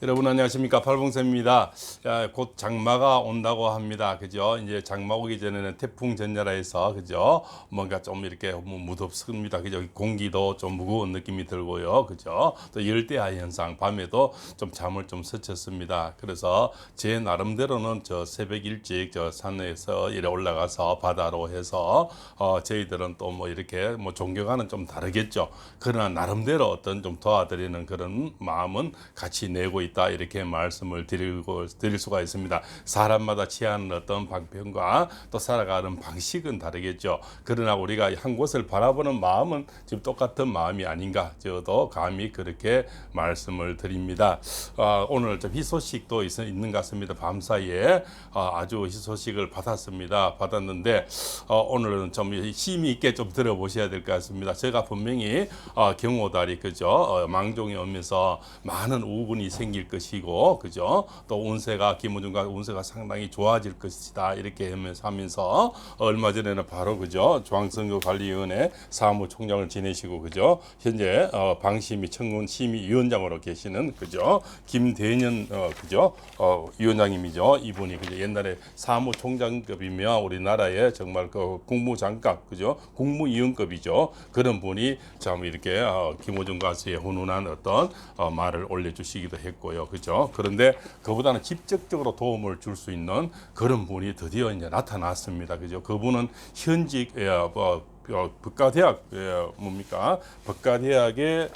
여러분 안녕하십니까, 팔봉쌤입니다. 곧 장마가 온다고 합니다. 그죠? 이제 장마 오기 전에는 태풍 전야라해서 그죠? 뭔가 좀 이렇게 무덥습니다. 그죠? 공기도 좀 무거운 느낌이 들고요. 그죠? 또 열대야 현상, 밤에도 좀 잠을 좀 설쳤습니다. 그래서 제 나름대로는 저 새벽 일찍 저 산에서 이래 올라가서 바다로 해서 저희들은 또 뭐 이렇게 뭐 종교가는 좀 다르겠죠. 그러나 나름대로 어떤 좀 도와드리는 그런 마음은 같이 내고 있다, 이렇게 말씀을 드릴 수가 있습니다. 사람마다 취하는 어떤 방편과 또 살아가는 방식은 다르겠죠. 그러나 우리가 한 곳을 바라보는 마음은 지금 똑같은 마음이 아닌가, 저도 감히 그렇게 말씀을 드립니다. 오늘 좀 희소식도 있는 것 같습니다. 밤사이에 아주 희소식을 받았는데 오늘은 좀 심히 있게 좀 들어보셔야 될 것 같습니다. 제가 분명히 경호달이 그죠, 망종이 오면서 많은 우군이 생길 것이고 그죠, 또 운세가 김우중과 운세가 상당히 좋아질 것이다, 이렇게 하면서 얼마 전에는 바로 그죠, 중앙선거관리위원회 사무총장을 지내시고 그죠, 현재 방심위 청문심의위원장으로 계시는 그죠, 김대년 그죠, 위원장님이죠. 이분이 그죠, 옛날에 사무총장급이며 우리나라의 정말 그 국무장관 그죠, 국무위원급이죠. 그런 분이 참 이렇게 김호중 가수의 훈훈한 어떤 말을 올려주시기도 했고요. 그죠? 그런데 그보다는 직접적으로 도움을 줄 수 있는 그런 분이 드디어 이제 나타났습니다. 그죠? 그분은 현직 법과대학 뭡니까? 법과대학의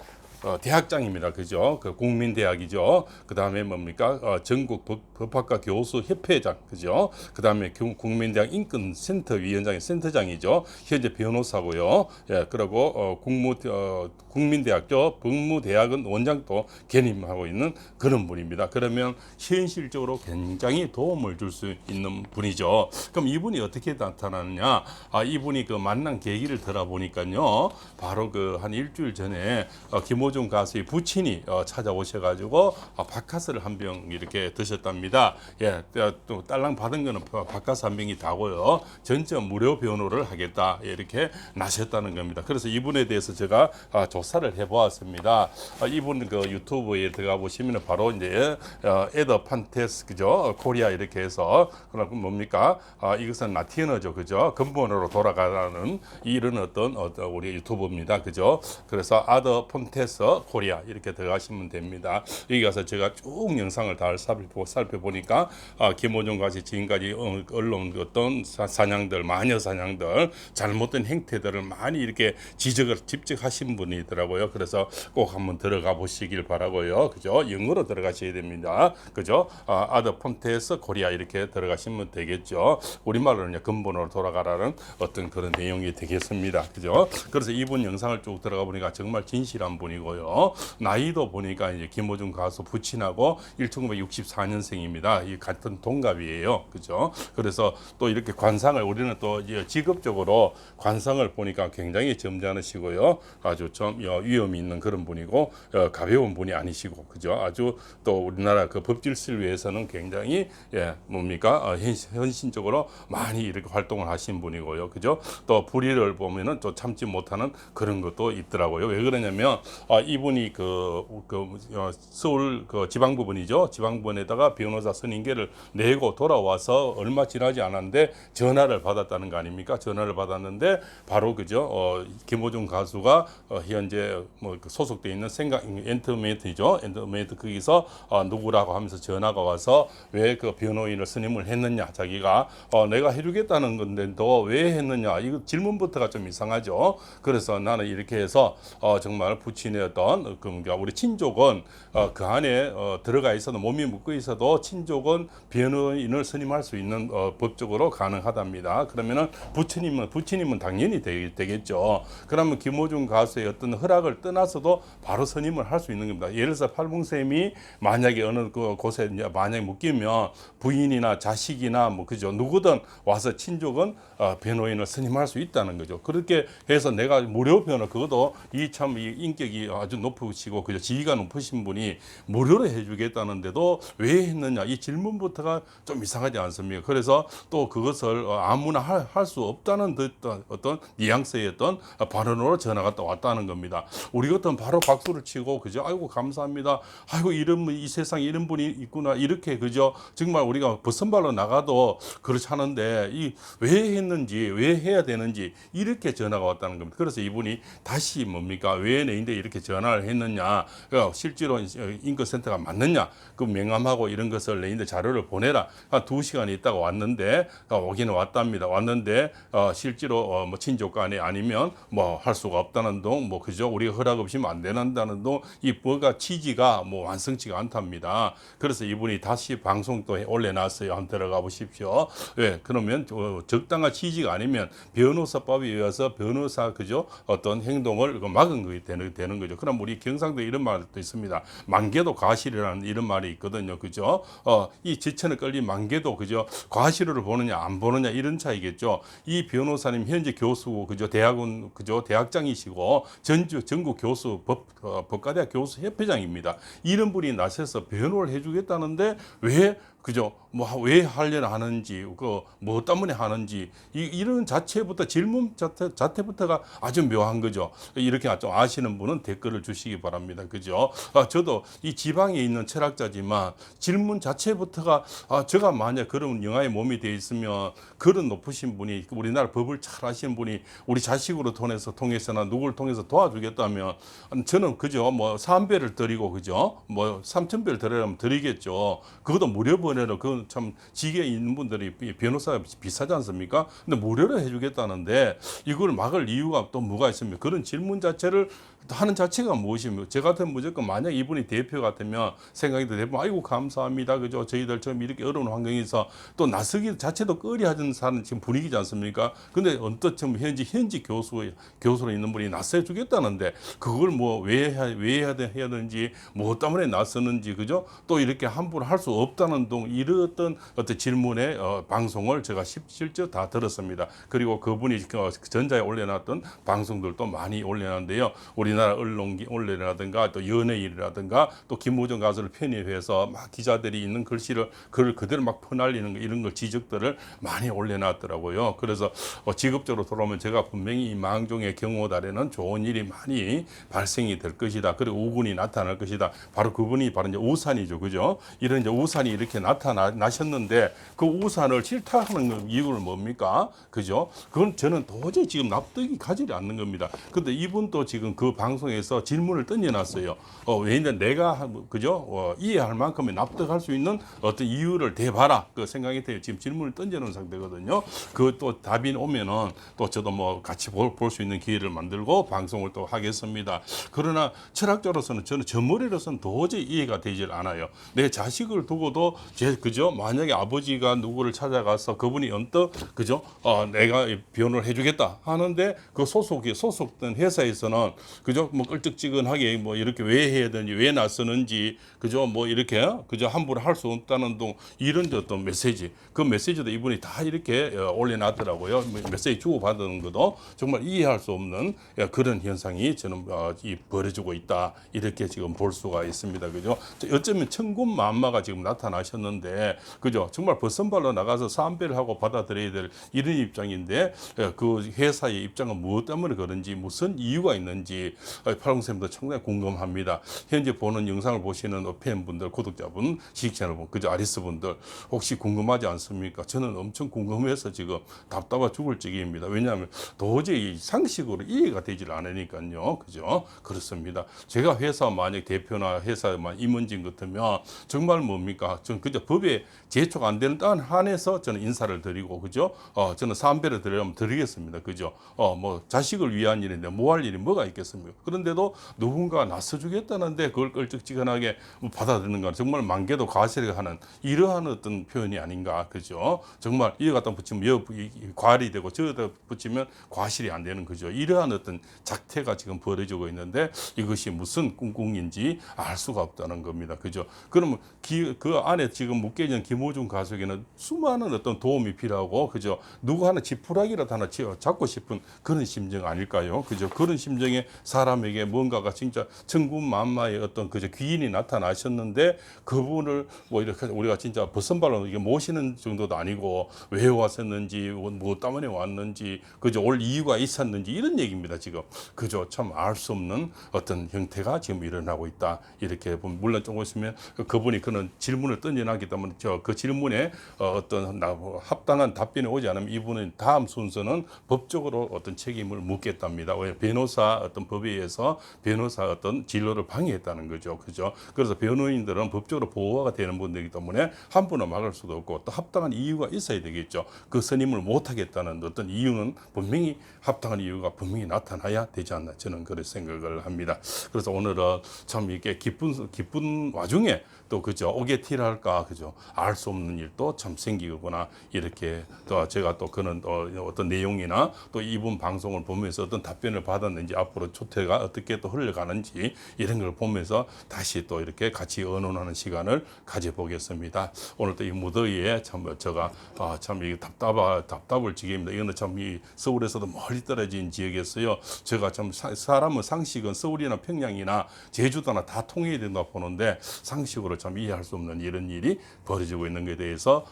대학장입니다. 그죠? 그 국민대학이죠. 그 다음에 뭡니까? 전국 법학과 교수 협회장. 그죠? 그 다음에 국민대학 인권센터 위원장의 센터장이죠. 현재 변호사고요. 예, 그리고 국민대학교 법무대학원 원장도兼임하고 있는 그런 분입니다. 그러면 현실적으로 굉장히 도움을 줄 수 있는 분이죠. 그럼 이분이 어떻게 나타나느냐? 이분이 그 만난 계기를 들어보니까요. 바로 그 한 일주일 전에 김호중 가수의 부친이 찾아오셔가지고 박카스를 한 병 이렇게 드셨답니다. 예, 또 딸랑 받은 거는 박카스 한 병이 다고요. 전체 무료 변호를 하겠다, 이렇게 나셨다는 겁니다. 그래서 이분에 대해서 제가 조사를 해보았습니다. 이분 그 유튜브에 들어가 보시면 바로 이제 에더 판테스 그죠, 코리아 이렇게 해서, 그럼 뭡니까? 이것은 라틴어죠, 그죠? 근본으로 돌아가는 이런 어떤 우리 유튜브입니다, 그죠? 그래서 아더 폰테스 코리아 이렇게 들어가시면 됩니다. 여기 가서 제가 쭉 영상을 다 살펴보니까 김호중 같이 지금까지 언론 어떤 사냥들, 마녀 사냥들, 잘못된 행태들을 많이 이렇게 집적하신 분이더라고요. 그래서 꼭 한번 들어가 보시길 바라고요. 그죠? 영어로 들어가셔야 됩니다. 그죠? 아더 폰테스 코리아 이렇게 들어가시면 되겠죠. 우리말로는 근본으로 돌아가라는 어떤 그런 내용이 되겠습니다. 그죠? 그래서 이분 영상을 쭉 들어가 보니까 정말 진실한 분이고요. 나이도 보니까 이제 김호중 가수 부친하고 1964년생입니다. 이 같은 동갑이에요. 그죠? 그래서 또 이렇게 관상을 우리는 또 직업적으로 관상을 보니까 굉장히 점잖으시고요. 아주 좀 위험이 있는 그런 분이고 가벼운 분이 아니시고 그죠? 아주 또 우리나라 그 법질서를 위해서는 굉장히 뭡니까? 헌신적으로 많이 이렇게 활동을 하신 분이고요. 그죠? 또 불의를 보면은 또 참지 못하는 그런 것도 있더라고요. 왜 그러냐면 이분이 서울 그 지방법원이죠. 지방법원에다가 변호사 선임계를 내고 돌아와서 얼마 지나지 않았는데 전화를 받았다는 거 아닙니까? 전화를 받았는데 바로 그죠? 김호중 가수가 현재 뭐 소속돼 있는 생각 엔터메인트죠. 엔터메인트 거기서 누구라고 하면서 전화가 와서 왜 그 변호인을 선임을 했느냐? 자기가 내가 해주겠다는 건데 너 왜 했느냐? 이거 질문부터가 좀 이상하죠. 그래서 나는 이렇게 해서 정말 부친의 어떤 그러니까 우리 친족은 그 안에 들어가 있어도 몸이 묶여 있어도 친족은 변호인을 선임할 수 있는 법적으로 가능하답니다. 그러면은 부친님은 당연히 되겠죠. 그러면 김호중 가수의 어떤 허락을 떠나서도 바로 선임을 할 수 있는 겁니다. 예를 들어서 팔봉쌤이 만약에 어느 그 곳에 만약에 묶이면 부인이나 자식이나 뭐 그죠, 누구든 와서 친족은 변호인을 선임할 수 있다는 거죠. 그렇게 해서 내가 무료 변호, 그것도 이 인격이 아주 높으시고 그죠 지위가 높으신 분이 무료로 해주겠다는데도 왜 했느냐 이 질문부터가 좀 이상하지 않습니까? 그래서 또 그것을 아무나 할 수 없다는 어떤 뉘앙스의 어떤 발언으로 전화가 또 왔다는 겁니다. 우리 같은 바로 박수를 치고 그죠 아이고 감사합니다. 아이고 이 세상에 이런 분이 있구나 이렇게 그죠 정말 우리가 벗선발로 나가도 그렇지 않은데 이 왜 했는지 왜 해야 되는지 이렇게 전화가 왔다는 겁니다. 그래서 이분이 다시 뭡니까 왜 내인데 이렇게 전화를 했느냐 실제로 인권센터가 맞느냐 그 명함하고 이런 것을 내인데 자료를 보내라 한 2시간 있다가 왔는데 오기는 왔답니다. 왔는데 실제로 뭐 친족간에 아니면 뭐 할 수가 없다는 동 뭐 그죠 우리가 허락 없이면 안 된다는 동 이 뭐가 취지가 뭐 완성치가 않답니다. 그래서 이분이 다시 방송 또 올려놨어요. 한번 들어가 보십시오. 왜 그러면 적당한 취지가 아니면 변호사법에 의해서 변호사 그죠 어떤 행동을 막은 것이 되는 거죠. 그럼 우리 경상도에 이런 말도 있습니다. 만개도 과실이라는 이런 말이 있거든요. 그죠? 이 지천에 끌린 만개도 그죠? 과실을 보느냐 안 보느냐 이런 차이겠죠. 이 변호사님 현재 교수고 그죠? 대학원 그죠? 대학장이시고 전국 교수 법과대학 교수 협회장입니다. 이런 분이 나서서 변호를 해주겠다는데 왜 그죠? 뭐 왜 하려나 하는지, 그 뭐 때문에 하는지 이런 자체부터 질문 자체부터가 아주 묘한 거죠. 이렇게 좀 아시는 분은 댓글을 주시기 바랍니다. 그죠? 저도 이 지방에 있는 철학자지만 질문 자체부터가 제가 만약 그런 영화에 몸이 돼 있으면 그런 높으신 분이 우리나라 법을 잘 아시는 분이 우리 자식으로 통해서나 누구를 통해서 도와주겠다면 저는 그죠? 뭐 3배를 드리고 그죠? 뭐 3,000배를 드리려면 드리겠죠. 그것도 무료 번외로 그건 참 지게 있는 분들이 변호사가 비싸지 않습니까? 근데 무료로 해주겠다는데 이걸 막을 이유가 또 뭐가 있습니까? 그런 질문 자체를 하는 자체가 무엇입니까? 저 같으면 무조건 만약 이분이 대표 같으면 생각이 대부분 아이고 감사합니다. 그죠? 저희들처럼 이렇게 어려운 환경에서 또 나서기 자체도 꺼리하는 사는 지금 분위기지 않습니까? 근데 어떻든 현지 교수로 있는 분이 나서 주겠다는데 그걸 뭐 왜 해야 되는지 뭐 때문에 나서는지 그죠? 또 이렇게 함부로 할 수 없다는 동 이런 어떤 질문의 방송을 제가 실제 다 들었습니다. 그리고 그분이 전자에 올려놨던 방송들도 많이 올려놨는데요. 우리나라 언론기 올려라든가 또 연예인이라든가 또 김호정 가수를 편입해서 막 기자들이 있는 글을 그대로 막 퍼날리는 거 이런 걸 지적들을 많이 올려놨더라고요. 그래서 직업적으로 돌아오면 제가 분명히 이 망종의 경호달에는 좋은 일이 많이 발생이 될 것이다. 그리고 우군이 나타날 것이다. 바로 그분이 바로 이제 우산이죠, 그죠? 이런 이제 우산이 이렇게 나타나셨는데 그 우산을 싫다하는 이유는 뭡니까? 그죠? 그건 저는 도저히 지금 납득이 가지 않는 겁니다. 근데 이분도 지금 그 방송에서 질문을 던져놨어요. 왜냐면 내가 그죠? 이해할 만큼의 납득할 수 있는 어떤 이유를 대봐라. 그 생각이 돼요. 지금 질문을 던져놓은 상태거든요. 그 또 답이 오면은 또 저도 뭐 같이 볼 수 있는 기회를 만들고 방송을 또 하겠습니다. 그러나 철학자로서는 저는 저 머리로서는 도저히 이해가 되질 않아요. 내 자식을 두고도 그죠? 만약에 아버지가 누구를 찾아가서 그분이 언뜻 그죠? 내가 변호를 해주겠다 하는데 그 소속된 회사에서는 그죠? 뭐 끌적지근하게 뭐 이렇게 왜 해야 되는지 왜 나서는지 그죠? 뭐 이렇게 그죠? 함부로 할 수 없다는 동 이런 어떤 메시지 그 메시지도 이분이 다 이렇게 올려놨더라고요. 메시지 주고받는 것도 정말 이해할 수 없는 그런 현상이 저는 벌어지고 있다 이렇게 지금 볼 수가 있습니다. 그죠? 어쩌면 천군만마가 지금 나타나셨는데 그죠? 정말 벗선발로 나가서 사안배를 하고 받아들여야 될 이런 입장인데 그 회사의 입장은 무엇 때문에 그런지 무슨 이유가 있는지 팔공쌤도 상당히 궁금합니다. 현재 보는 영상을 보시는 팬분들, 구독자분, 시청자분, 그죠? 아리스분들 혹시 궁금하지 않습니까? 저는 엄청 궁금해서 지금 답답해 죽을 지경입니다. 왜냐하면 도저히 상식으로 이해가 되질 않으니까요. 그죠? 그렇습니다. 제가 회사 만약 대표나 회사만 임원진 같으면 정말 뭡니까? 저는 그저 법에 제초가 안 되는 땅 한해서 저는 인사를 드리고 그죠? 저는 삼배를 드리려면 드리겠습니다. 그죠? 뭐 자식을 위한 일인데 뭐 할 일이 뭐가 있겠습니까? 그런데도 누군가 나서주겠다는데 그걸 끌적지근하게 받아들이는 건 정말 만개도 과실을 하는 이러한 어떤 표현이 아닌가. 그죠? 정말 이거 갖다 붙이면 과일이 되고 저기다 붙이면 과실이 안 되는 거죠. 이러한 어떤 작태가 지금 벌어지고 있는데 이것이 무슨 꿍꿍인지 알 수가 없다는 겁니다. 그죠? 그러면 그 안에 지금 묶여있는 김호중 가족에는 수많은 어떤 도움이 필요하고 그죠? 누구 하나 지푸라기라도 하나 잡고 싶은 그런 심정 아닐까요? 그죠? 그런 심정에 사람에게 뭔가가 진짜 천군만마의 어떤 그저 귀인이 나타나셨는데 그분을 뭐 이렇게 우리가 진짜 벗선발로 이게 모시는 정도도 아니고 왜 왔었는지 뭐 때문에 왔는지 그저 올 이유가 있었는지 이런 얘기입니다. 지금 그저 참 알 수 없는 어떤 형태가 지금 일어나고 있다. 이렇게 보면 물론 조금 있으면 그분이 그런 질문을 던져놨기 때문에 그 질문에 어떤 합당한 답변이 오지 않으면 이분은 다음 순서는 법적으로 어떤 책임을 묻겠답니다. 왜 변호사 어떤 법에 의해서 변호사 어떤 진로를 방해했다는 거죠. 그죠? 그래서 변호인들은 법적으로 보호가 되는 분들이기 때문에 함부로 막을 수도 없고 또 합당한 이유가 있어야 되겠죠. 그 선임을 못하겠다는 어떤 이유는 분명히 합당한 이유가 분명히 나타나야 되지 않나 저는 그런 생각을 합니다. 그래서 오늘은 참 이렇게 기쁜 와중에 또 그죠 오게티를 할까 그죠 알 수 없는 일도 참 생기거나 이렇게 또 제가 또 그런 어떤 내용이나 또 이분 방송을 보면서 어떤 답변을 받았는지 앞으로 초태가 어떻게 또 흘러가는지 이런 걸 보면서 다시 또 이렇게 같이 의논하는 시간을 가져보겠습니다. 오늘 또 이 무더위에 참 제가 참 이 답답을 지게입니다. 이거는 참 이 서울에서도 멀리 떨어진 지역이었어요. 제가 참 사람은 상식은 서울이나 평양이나 제주도나 다 통해야 된다 보는데 상식으로 참 이해할 수 없는 이런 일이 벌어지고 있는 것에 대해서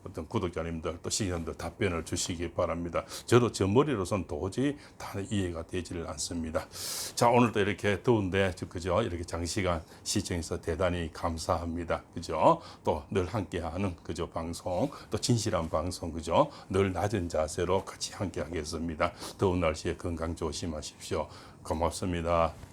어떤 구독자님들 또 시청자님들 답변을 주시기 바랍니다. 저도 저 머리로선 도저히 다 이해가 되지를 않습니다. 자 오늘도 이렇게 더운데 그죠 이렇게 장시간 시청해서 대단히 감사합니다. 그죠 또 늘 함께하는 그죠 방송 또 진실한 방송 그죠 늘 낮은 자세로 같이 함께하겠습니다. 더운 날씨에 건강 조심하십시오. 고맙습니다.